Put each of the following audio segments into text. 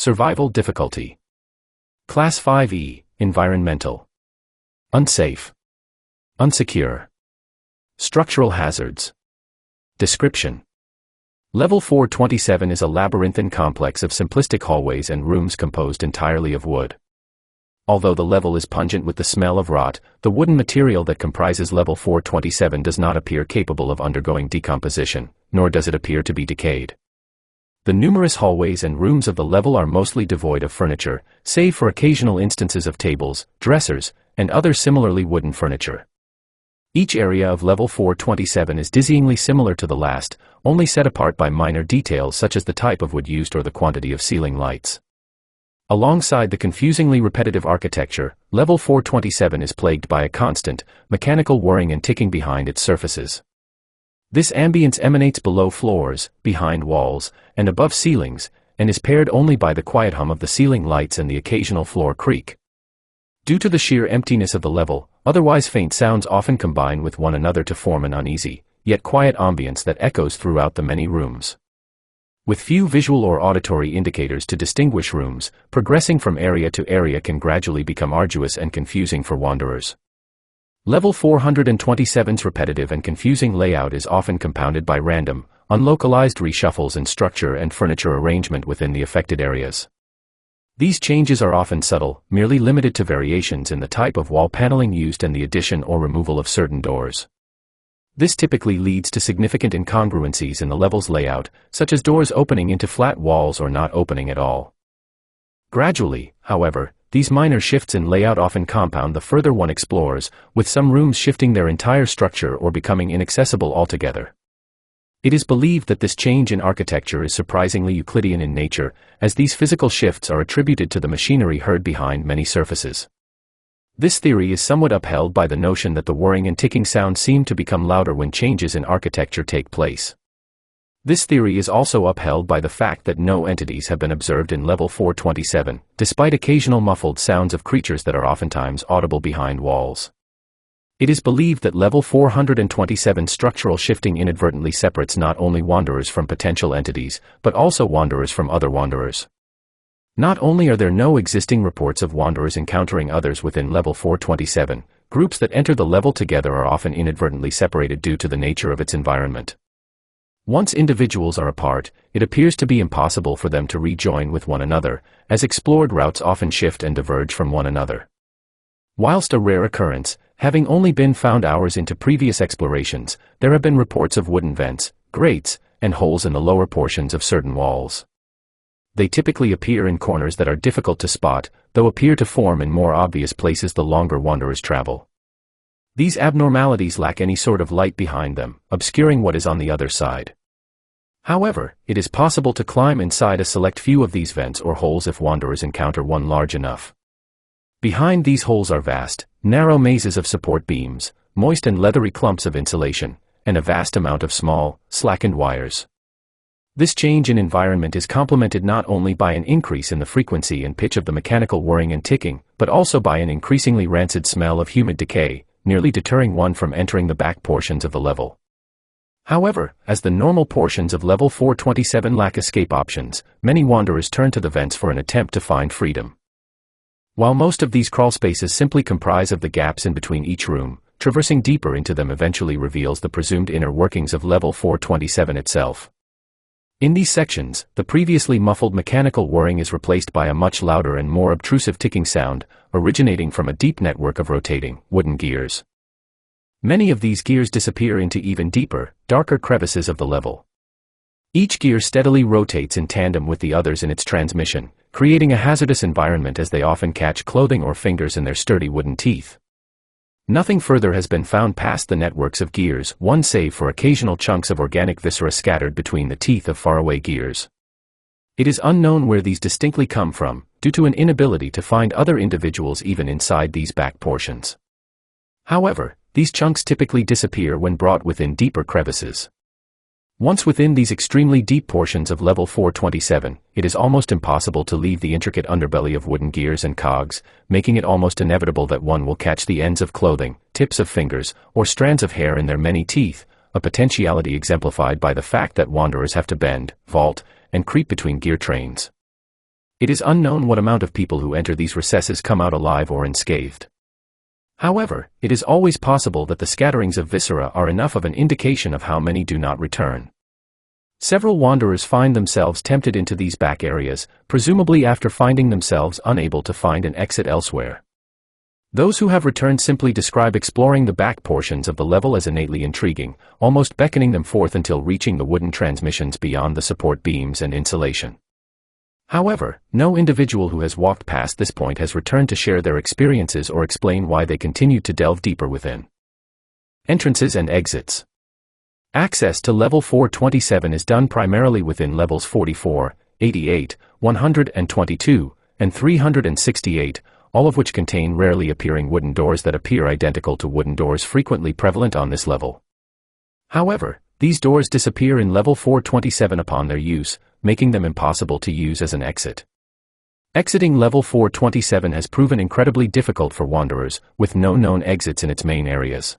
Survival difficulty. Class 5E, environmental. Unsafe. Unsecure. Structural hazards. Description. Level 427 is a labyrinthine complex of simplistic hallways and rooms composed entirely of wood. Although the level is pungent with the smell of rot, the wooden material that comprises level 427 does not appear capable of undergoing decomposition, nor does it appear to be decayed. The numerous hallways and rooms of the level are mostly devoid of furniture, save for occasional instances of tables, dressers, and other similarly wooden furniture. Each area of level 427 is dizzyingly similar to the last, only set apart by minor details such as the type of wood used or the quantity of ceiling lights. Alongside the confusingly repetitive architecture, level 427 is plagued by a constant, mechanical whirring and ticking behind its surfaces. This ambience emanates below floors, behind walls, and above ceilings, and is paired only by the quiet hum of the ceiling lights and the occasional floor creak. Due to the sheer emptiness of the level, otherwise faint sounds often combine with one another to form an uneasy, yet quiet ambience that echoes throughout the many rooms. With few visual or auditory indicators to distinguish rooms, progressing from area to area can gradually become arduous and confusing for wanderers. Level 427's repetitive and confusing layout is often compounded by random, unlocalized reshuffles in structure and furniture arrangement within the affected areas. These changes are often subtle, merely limited to variations in the type of wall paneling used and the addition or removal of certain doors. This typically leads to significant incongruencies in the level's layout, such as doors opening into flat walls or not opening at all. Gradually, however, these minor shifts in layout often compound the further one explores, with some rooms shifting their entire structure or becoming inaccessible altogether. It is believed that this change in architecture is surprisingly Euclidean in nature, as these physical shifts are attributed to the machinery heard behind many surfaces. This theory is somewhat upheld by the notion that the whirring and ticking sounds seem to become louder when changes in architecture take place. This theory is also upheld by the fact that no entities have been observed in level 427, despite occasional muffled sounds of creatures that are oftentimes audible behind walls. It is believed that level 427 structural shifting inadvertently separates not only wanderers from potential entities, but also wanderers from other wanderers. Not only are there no existing reports of wanderers encountering others within level 427, groups that enter the level together are often inadvertently separated due to the nature of its environment. Once individuals are apart, it appears to be impossible for them to rejoin with one another, as explored routes often shift and diverge from one another. Whilst a rare occurrence, having only been found hours into previous explorations, there have been reports of wooden vents, grates, and holes in the lower portions of certain walls. They typically appear in corners that are difficult to spot, though appear to form in more obvious places the longer wanderers travel. These abnormalities lack any sort of light behind them, obscuring what is on the other side. However, it is possible to climb inside a select few of these vents or holes if wanderers encounter one large enough. Behind these holes are vast, narrow mazes of support beams, moist and leathery clumps of insulation, and a vast amount of small, slackened wires. This change in environment is complemented not only by an increase in the frequency and pitch of the mechanical whirring and ticking, but also by an increasingly rancid smell of humid decay, nearly deterring one from entering the back portions of the level. However, as the normal portions of level 427 lack escape options, many wanderers turn to the vents for an attempt to find freedom. While most of these crawl spaces simply comprise of the gaps in between each room, traversing deeper into them eventually reveals the presumed inner workings of level 427 itself. In these sections, the previously muffled mechanical whirring is replaced by a much louder and more obtrusive ticking sound, originating from a deep network of rotating, wooden gears. Many of these gears disappear into even deeper, darker crevices of the level. Each gear steadily rotates in tandem with the others in its transmission, creating a hazardous environment as they often catch clothing or fingers in their sturdy wooden teeth. Nothing further has been found past the networks of gears, one save for occasional chunks of organic viscera scattered between the teeth of faraway gears. It is unknown where these distinctly come from, due to an inability to find other individuals even inside these back portions. However, these chunks typically disappear when brought within deeper crevices. Once within these extremely deep portions of level 427, it is almost impossible to leave the intricate underbelly of wooden gears and cogs, making it almost inevitable that one will catch the ends of clothing, tips of fingers, or strands of hair in their many teeth, a potentiality exemplified by the fact that wanderers have to bend, vault, and creep between gear trains. It is unknown what amount of people who enter these recesses come out alive or unscathed. However, it is always possible that the scatterings of viscera are enough of an indication of how many do not return. Several wanderers find themselves tempted into these back areas, presumably after finding themselves unable to find an exit elsewhere. Those who have returned simply describe exploring the back portions of the level as innately intriguing, almost beckoning them forth until reaching the wooden transmissions beyond the support beams and insulation. However, no individual who has walked past this point has returned to share their experiences or explain why they continued to delve deeper within. Entrances and exits. Access to level 427 is done primarily within levels 44, 88, 122, and 368, all of which contain rarely appearing wooden doors that appear identical to wooden doors frequently prevalent on this level. However, these doors disappear in level 427 upon their use, making them impossible to use as an exit. Exiting level 427 has proven incredibly difficult for wanderers, with no known exits in its main areas.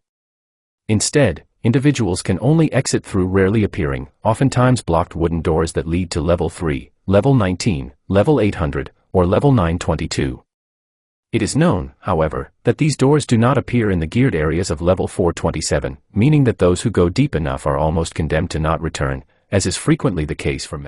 Instead, individuals can only exit through rarely appearing, oftentimes blocked wooden doors that lead to level 3, level 19, level 800, or level 922. It is known, however, that these doors do not appear in the geared areas of level 427, meaning that those who go deep enough are almost condemned to not return, as is frequently the case for men.